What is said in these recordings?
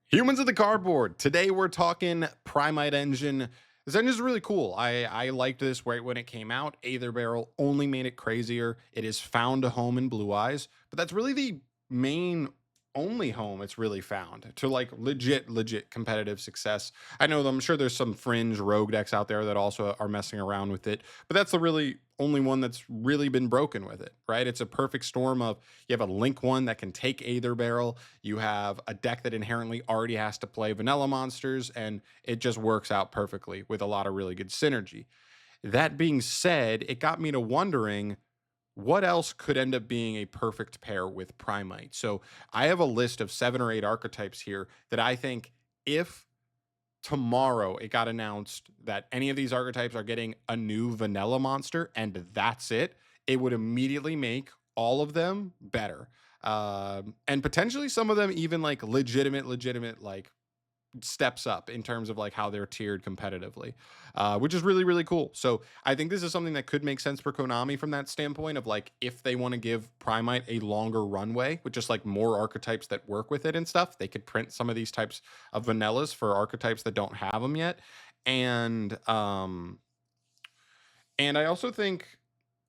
Humans of the Cardboard. Today we're talking Primite engine. This engine is really cool. I liked this right when it came out. Aether Barrel only made it crazier. It is found a home in Blue Eyes, but that's really the main only home it's really found to like legit competitive success. I know I'm sure there's some fringe rogue decks out there that also are messing around with it, but that's the really only one that's really been broken with it, right? It's a perfect storm of you have a link one that can take Aether Barrel, you have a deck that inherently already has to play vanilla monsters, and it just works out perfectly with a lot of really good synergy. That being said, it got me to wondering what else could end up being a perfect pair with Primite. So I have a list of 7 or 8 archetypes here that I think if tomorrow it got announced that any of these archetypes are getting a new vanilla monster and that's it, it would immediately make all of them better. And potentially some of them even like legitimate like steps up in terms of like how they're tiered competitively, which is really cool. So I think this is something that could make sense for Konami from that standpoint of like if they want to give Primite a longer runway with just like more archetypes that work with it and stuff, they could print some of these types of vanillas for archetypes that don't have them yet. And and I also think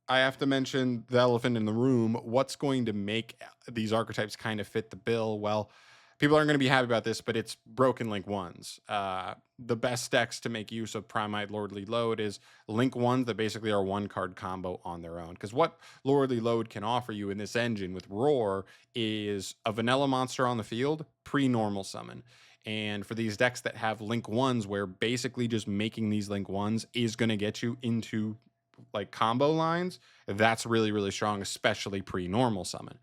I have to mention the elephant in the room. What's going to make these archetypes kind of fit the bill? Well, people aren't going to be happy about this, but it's broken link ones. The best decks to make use of Primite Lordly Load is link ones that basically are one card combo on their own. Because what Lordly Load can offer you in this engine with Roar is a vanilla monster on the field, pre-normal summon. And for these decks that have link ones, where basically just making these link ones is going to get you into like combo lines, that's really strong, especially pre-normal summon.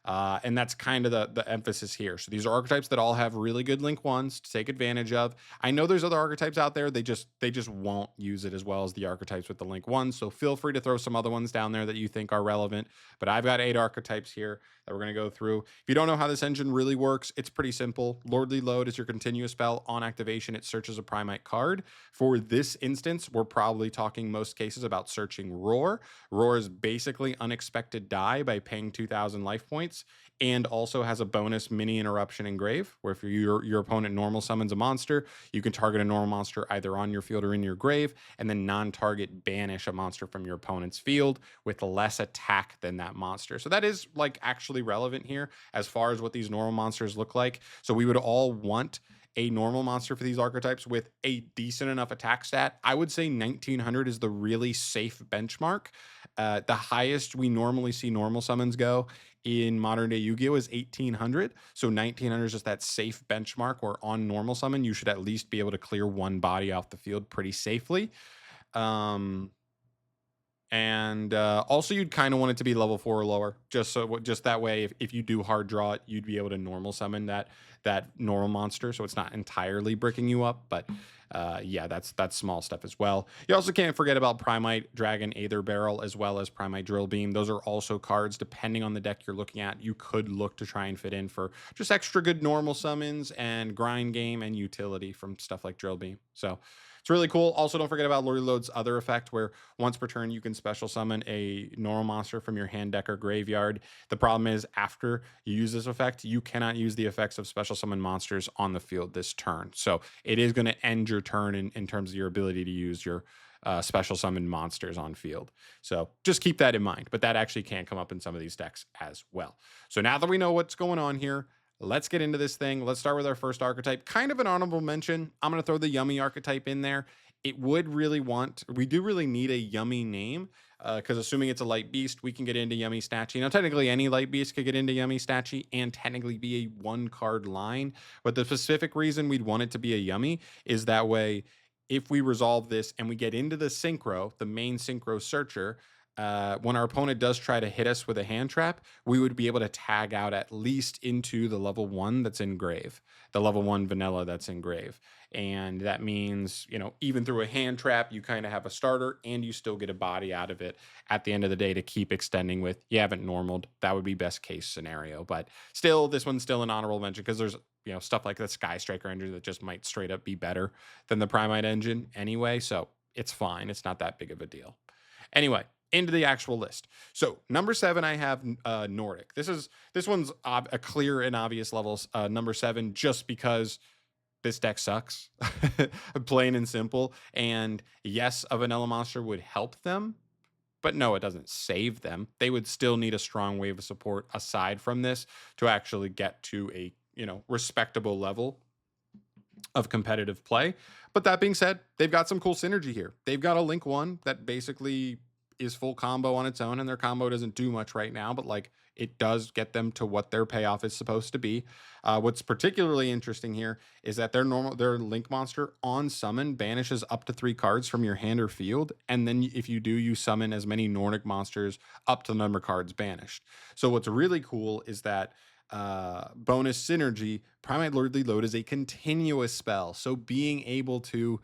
And that's kind of the emphasis here. So these are archetypes that all have really good link ones to take advantage of. I know there's other archetypes out there. They just won't use it as well as the archetypes with the link ones. So feel free to throw some other ones down there that you think are relevant. But I've got 8 archetypes here that we're going to go through. If you don't know how this engine really works, it's pretty simple. Lordly Load is your continuous spell. On activation, it searches a Primite card. For this instance, we're probably talking most cases about searching Roar. Roar is basically unexpected die by paying 2,000 life points, and also has a bonus mini interruption engrave, where if your opponent normal summons a monster, you can target a normal monster either on your field or in your grave, and then non-target banish a monster from your opponent's field with less attack than that monster. So that is like actually relevant here as far as what these normal monsters look like. So we would all want a normal monster for these archetypes with a decent enough attack stat. I would say 1900 is the really safe benchmark. The highest we normally see normal summons go in modern day Yu-Gi-Oh is 1800. So 1900 is just that safe benchmark where on normal summon you should at least be able to clear one body off the field pretty safely. Um, and also you'd kind of want it to be level 4 or lower, just that way if you do hard draw it, you'd be able to normal summon that normal monster, so it's not entirely bricking you up. But yeah, that's small stuff as well. You also can't forget about Primite Dragon Aether Barrel as well as Primite Drill Beam. Those are also cards, depending on the deck you're looking at, you could look to try and fit in for just extra good normal summons and grind game and utility from stuff like Drill Beam. So it's really cool. Also, don't forget about Lordly Load's other effect, where once per turn you can special summon a normal monster from your hand, deck, or graveyard. The problem is after you use this effect, you cannot use the effects of special summon monsters on the field this turn. So it is going to end your turn in terms of your ability to use your special summon monsters on field. So just keep that in mind. But that actually can come up in some of these decks as well. So now that we know what's going on here, let's get into this thing. Let's start with our first archetype. Kind of an honorable mention. I'm going to throw the Yummy archetype in there. We do really need a Yummy name, because assuming it's a light beast, we can get into Yummy Statue. Now, technically, any light beast could get into Yummy Statue and technically be a 1-card line. But the specific reason we'd want it to be a Yummy is that way, if we resolve this and we get into the Synchro, the main Synchro Searcher, when our opponent does try to hit us with a hand trap, we would be able to tag out at least into the level 1 that's in grave, the level 1 vanilla that's in grave. And that means, even through a hand trap, you kind of have a starter and you still get a body out of it at the end of the day to keep extending with. You haven't normaled. That would be best case scenario. But still, this one's still an honorable mention because there's stuff like the Sky Striker engine that just might straight up be better than the Primite engine anyway. So it's fine. It's not that big of a deal. Anyway, into the actual list. So number 7, I have Nordic. This one's a clear and obvious levels. Number 7, just because this deck sucks, plain and simple. And yes, a vanilla monster would help them, but no, it doesn't save them. They would still need a strong wave of support aside from this to actually get to a, respectable level of competitive play. But that being said, they've got some cool synergy here. They've got a Link 1 that basically is full combo on its own, and their combo doesn't do much right now, but like it does get them to what their payoff is supposed to be. What's particularly interesting here is that their Link monster on summon banishes up to 3 cards from your hand or field, and then if you do, you summon as many Nordic monsters up to the number of cards banished. So what's really cool is that bonus synergy, Primite Lordly Load is a continuous spell. So being able to,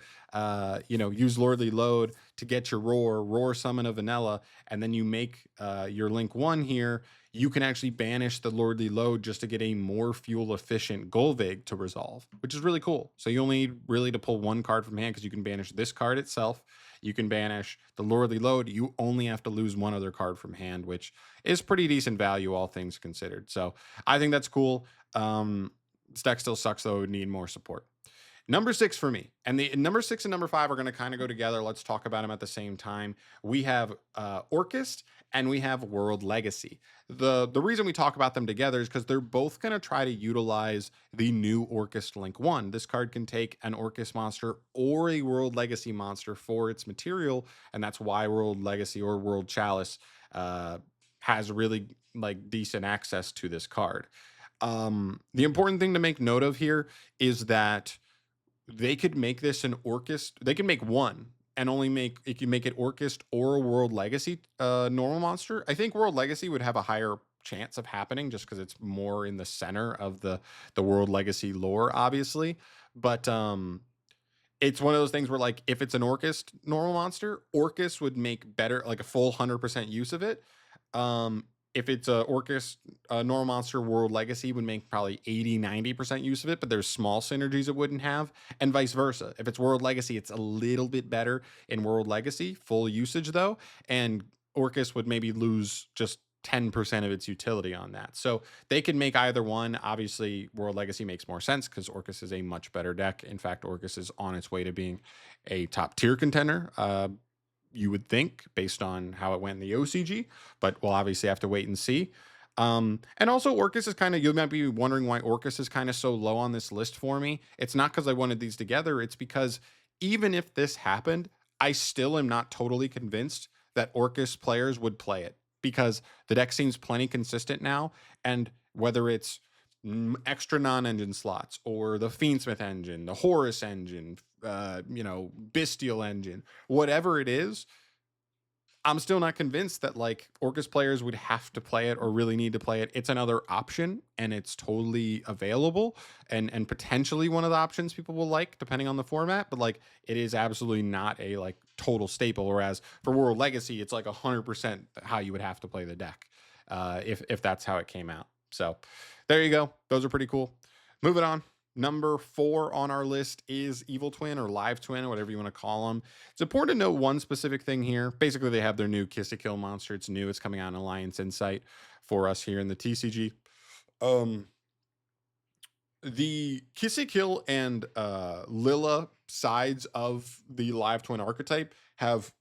use Lordly Load to get your roar summon a vanilla, and then you make your Link 1 here, you can actually banish the Lordly Load just to get a more fuel efficient Golvig to resolve, which is really cool. So you only need really to pull 1 card from hand because you can banish this card itself. You can banish the Lordly Load. You only have to lose 1 other card from hand, which is pretty decent value, all things considered. So I think that's cool. This deck still sucks, though. It would need more support. Number 6 for me, and the number 6 and number 5 are going to kind of go together. Let's talk about them at the same time. We have Orcust and we have World Legacy. The reason we talk about them together is because they're both going to try to utilize the new Orcust Link 1. This card can take an Orcust monster or a World Legacy monster for its material, and that's why World Legacy or World Chalice has really like decent access to this card. The important thing to make note of here is that they could make this an Orcust. They can make one and only make it can make it Orcust or a World Legacy normal monster. I think World Legacy would have a higher chance of happening just because it's more in the center of the World Legacy lore, obviously. But it's one of those things where like if it's an Orcust normal monster, Orcust would make better like a full 100% use of it. If it's a Orcust normal monster, World Legacy would make probably 80-90% use of it, but there's small synergies it wouldn't have, and vice versa. If it's World Legacy, it's a little bit better in World Legacy, full usage though, and Orcust would maybe lose just 10% of its utility on that. So they can make either one. Obviously, World Legacy makes more sense because Orcust is a much better deck. In fact, Orcust is on its way to being a top tier contender. You would think based on how it went in the OCG, but we'll obviously have to wait and see. And also Orcust is kind of, you might be wondering why Orcust is kind of so low on this list for me. It's not because I wanted these together. It's because even if this happened, I still am not totally convinced that Orcust players would play it because the deck seems plenty consistent now. And whether it's extra non-engine slots or the Fiendsmith engine, the Horus engine, Bestial engine, whatever it is, I'm still not convinced that like Orcust players would have to play it or really need to play it. It's another option and it's totally available and potentially one of the options people will like depending on the format, but like it is absolutely not a like total staple. Whereas for World Legacy, it's like 100% how you would have to play the deck if that's how it came out. So there you go. Those are pretty cool. Moving on. Number 4 on our list is Evil Twin or Live Twin or whatever you want to call them. It's important to note one specific thing here. Basically, they have their new Kiss a Kill monster. It's new. It's coming out in Alliance Insight for us here in the TCG. The Kiss a Kill and Lilla sides of the Live Twin archetype have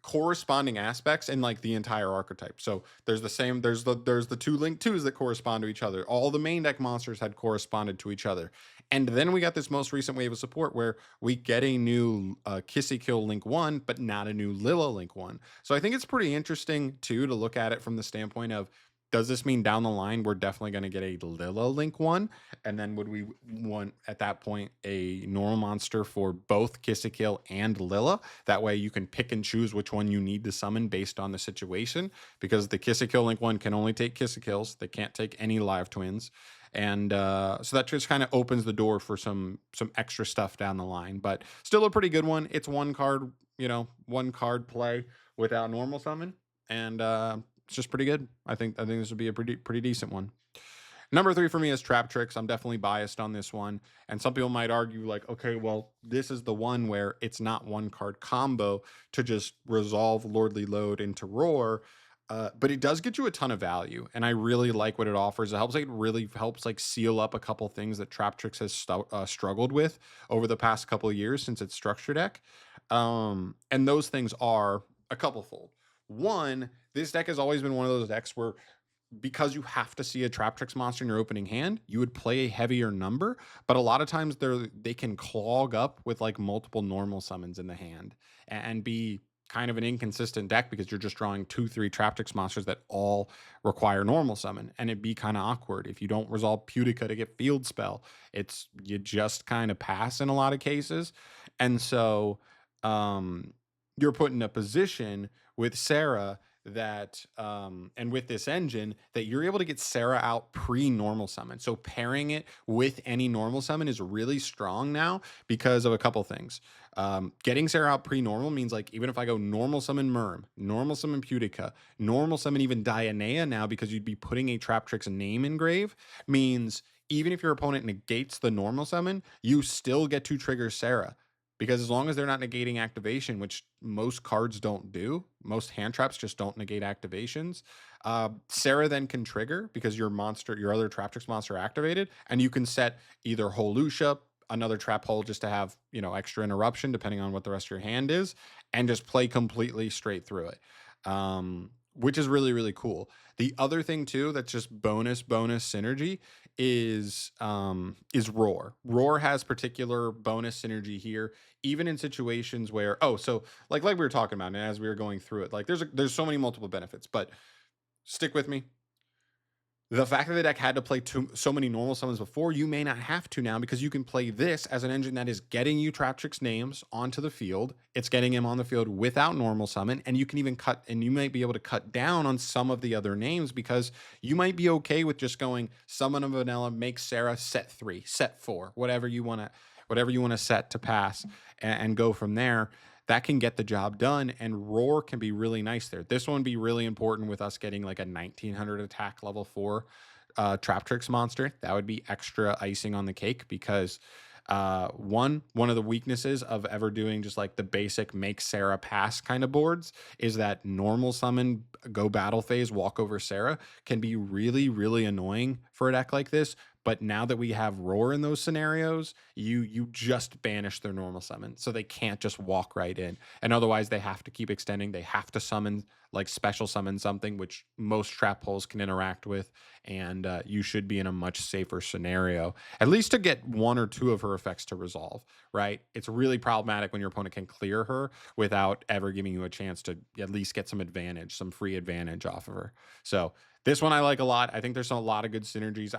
corresponding aspects in like the entire archetype. So there's the 2 Link 2s that correspond to each other. All the main deck monsters had corresponded to each other. And then we got this most recent wave of support where we get a new Kissy Kill Link 1, but not a new Lilla Link 1. So I think it's pretty interesting too to look at it from the standpoint of, does this mean down the line we're definitely going to get a Lilla Link 1? And then would we want at that point a normal monster for both Kiss a Kill and Lilla? That way you can pick and choose which one you need to summon based on the situation, because the Kiss a Kill Link 1 can only take Kiss a Kills. They can't take any Live Twins. And so that just kind of opens the door for some extra stuff down the line, but still a pretty good one. It's one card play without normal summon. And it's just pretty good. I think this would be a pretty decent one. Number 3 for me is Traptrix. I'm definitely biased on this one. And some people might argue, like, okay, well, this is the one where it's not one card combo to just resolve Lordly Load into Roar. But it does get you a ton of value, and I really like what it offers. It really helps like seal up a couple things that Traptrix has struggled with over the past couple of years since its structure deck. And those things are a couple fold. One, this deck has always been one of those decks where, because you have to see a Traptrix monster in your opening hand, you would play a heavier number, but a lot of times they can clog up with like multiple normal summons in the hand and be kind of an inconsistent deck because you're just drawing 2-3 Traptrix monsters that all require normal summon, and it'd be kind of awkward if you don't resolve Pudica to get field spell. You just kind of pass in a lot of cases. And so you're put in a position with Sarah that and with this engine that you're able to get Sarah out pre-normal summon. So pairing it with any normal summon is really strong now because of a couple things. Getting Sarah out pre-normal means, like, even if I go normal summon Merm, normal summon Pudica, normal summon even Dionea now, because you'd be putting a Traptrix name in grave, means even if your opponent negates the normal summon, you still get to trigger Sarah. Because as long as they're not negating activation, which most cards don't do, most hand traps just don't negate activations, Sarah then can trigger because your other Traptrix monster activated, and you can set either Holusha, another trap hole just to have, extra interruption depending on what the rest of your hand is, and just play completely straight through it. Which is really, really cool. The other thing too that's just bonus synergy is Roar. Roar has particular bonus synergy here, even in situations where so like we were talking about, and as we were going through it, like there's so many multiple benefits, but stick with me. The fact that the deck had to play so many normal summons before, you may not have to now, because you can play this as an engine that is getting you Traptrix names onto the field. It's getting him on the field without normal summon, and you can even you might be able to cut down on some of the other names, because you might be okay with just going summon a vanilla, make Sarah set 3, set 4, whatever you want to set to pass, and go from there. That can get the job done, and Roar can be really nice there. This one would be really important with us getting like a 1900 attack level 4 Traptrix monster. That would be extra icing on the cake, because one of the weaknesses of ever doing just like the basic make Sarah pass kind of boards is that normal summon, go battle phase, walk over Sarah can be really, really annoying for a deck like this. But now that we have Roar in those scenarios, you just banish their normal summon, so they can't just walk right in. And otherwise, they have to keep extending. They have to summon, like special summon something, which most trap holes can interact with. And you should be in a much safer scenario, at least to get 1 or 2 of her effects to resolve, right? It's really problematic when your opponent can clear her without ever giving you a chance to at least get some advantage, some free advantage off of her. So this one I like a lot. I think there's a lot of good synergies.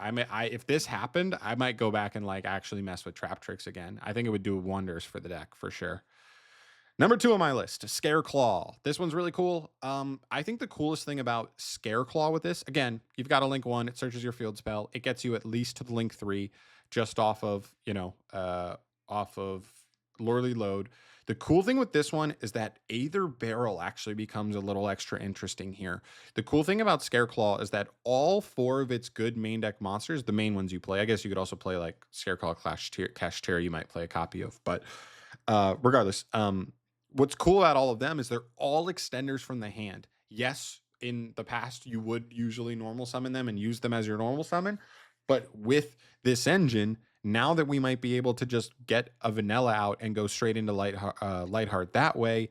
If this happened, I might go back and like actually mess with Traptrix again. I think it would do wonders for the deck for sure. Number 2 on my list, Scareclaw. This one's really cool. I think the coolest thing about Scareclaw with this, again, you've got a link 1, it searches your field spell, it gets you at least to the link 3, just off of Lordly Load. The cool thing with this one is that Aether Barrel actually becomes a little extra interesting here. The cool thing about Scareclaw is that all 4 of its good main deck monsters, the main ones you play, I guess you could also play like Scareclaw Kashtira, you might play a copy of, but regardless, what's cool about all of them is they're all extenders from the hand. Yes, in the past, you would usually normal summon them and use them as your normal summon, but with this engine, now that we might be able to just get a vanilla out and go straight into Lightheart that way,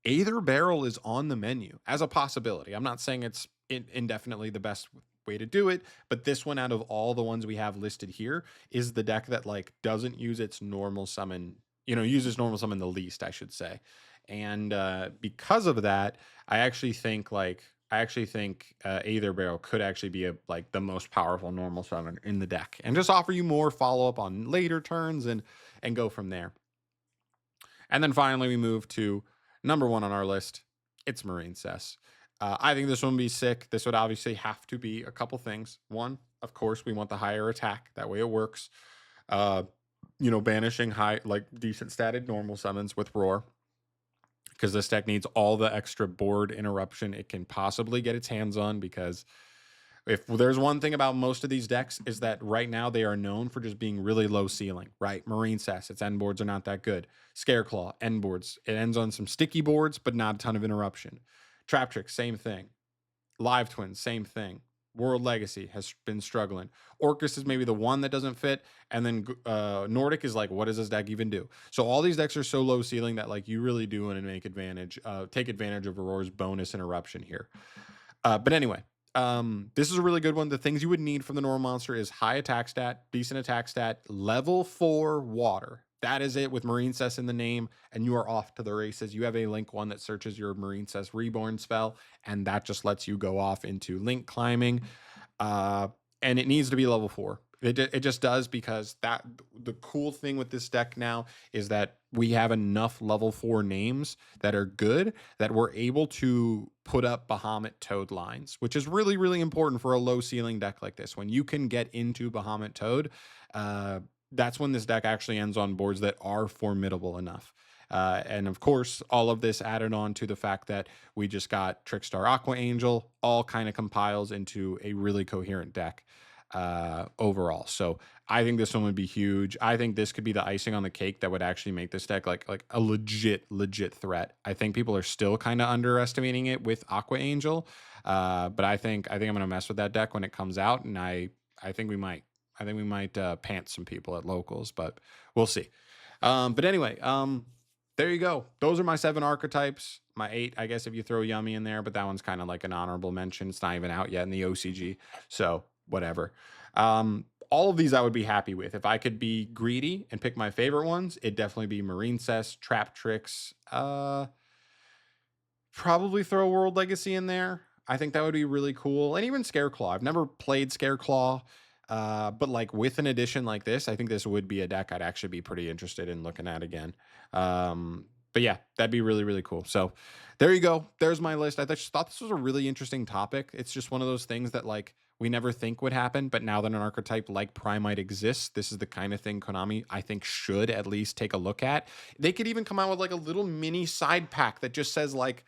Aether Barrel is on the menu as a possibility. I'm not saying it's indefinitely the best way to do it, but this one, out of all the ones we have listed here, is the deck that like doesn't use its normal summon, uses normal summon the least, I should say. And because of that, I actually think Aether Barrel could actually be like the most powerful normal summon in the deck, and just offer you more follow up on later turns and go from there. And then finally, we move to number 1 on our list. It's Marincess. I think this one would be sick. This would obviously have to be a couple things. One, of course, we want the higher attack. That way it works. Banishing high, like decent statted normal summons with Roar, because this deck needs all the extra board interruption it can possibly get its hands on, because If there's one thing about most of these decks is that right now they are known for just being really low ceiling, right? Marincess, its end boards are not that good. Scareclaw, end boards. It ends on some sticky boards, but not a ton of interruption. Traptrix, same thing. Live Twins, same thing. World Legacy has been struggling. Orcust is maybe the one that doesn't fit, and then Nordic is like, what does this deck even do? So all these decks are so low ceiling that like you really do want to take advantage of Aurora's bonus interruption here. But anyway, this is a really good one. The things you would need from the normal monster is high attack stat, decent attack stat, level 4 water. That is it with Marincess in the name, and you are off to the races. You have a Link 1 that searches your Marincess Reborn spell, and that just lets you go off into Link climbing. And it needs to be level 4. It just does, because the cool thing with this deck now is that we have enough level 4 names that are good that we're able to put up Bahamut Toad lines, which is really, really important for a low ceiling deck like this. When you can get into Bahamut Toad, that's when this deck actually ends on boards that are formidable enough. And of course, all of this added on to the fact that we just got Trickstar Aqua Angel, all kind of compiles into a really coherent deck overall. So I think this one would be huge. I think this could be the icing on the cake that would actually make this deck like a legit threat. I think people are still kind of underestimating it with Aqua Angel, but I think I'm gonna mess with that deck when it comes out, and I think we might pant some people at locals, but we'll see. But anyway, there you go. Those are my 7 archetypes. My 8, I guess, if you throw Yummy in there, but that one's kind of like an honorable mention. It's not even out yet in the OCG, so whatever. All of these I would be happy with. If I could be greedy and pick my favorite ones, it'd definitely be Marincess, Traptrix, probably throw World Legacy in there. I think that would be really cool. And even Scareclaw. I've never played Scareclaw, but like with an edition like this, I think this would be a deck I'd actually be pretty interested in looking at again. But yeah, that'd be really, really cool. So there you go. There's my list. I just thought this was a really interesting topic. It's just one of those things that like we never think would happen, but now that an archetype like PRIMITE exists, this is the kind of thing Konami, I think, should at least take a look at. They could even come out with like a little mini side pack that just says like,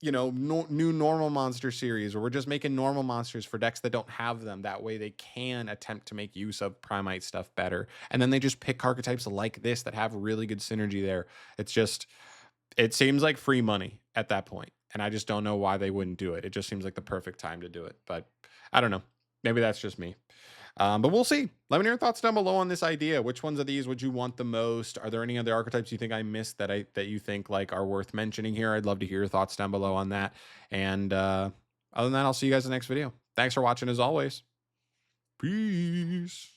new normal monster series, or we're just making normal monsters for decks that don't have them. That way they can attempt to make use of PRIMITE stuff better. And then they just pick archetypes like this that have really good synergy there. It seems like free money at that point. And I just don't know why they wouldn't do it. It just seems like the perfect time to do it. But I don't know. Maybe that's just me. But we'll see. Let me know your thoughts down below on this idea. Which ones of these would you want the most? Are there any other archetypes you think I missed that you think like are worth mentioning here? I'd love to hear your thoughts down below on that. And other than that, I'll see you guys in the next video. Thanks for watching as always. Peace.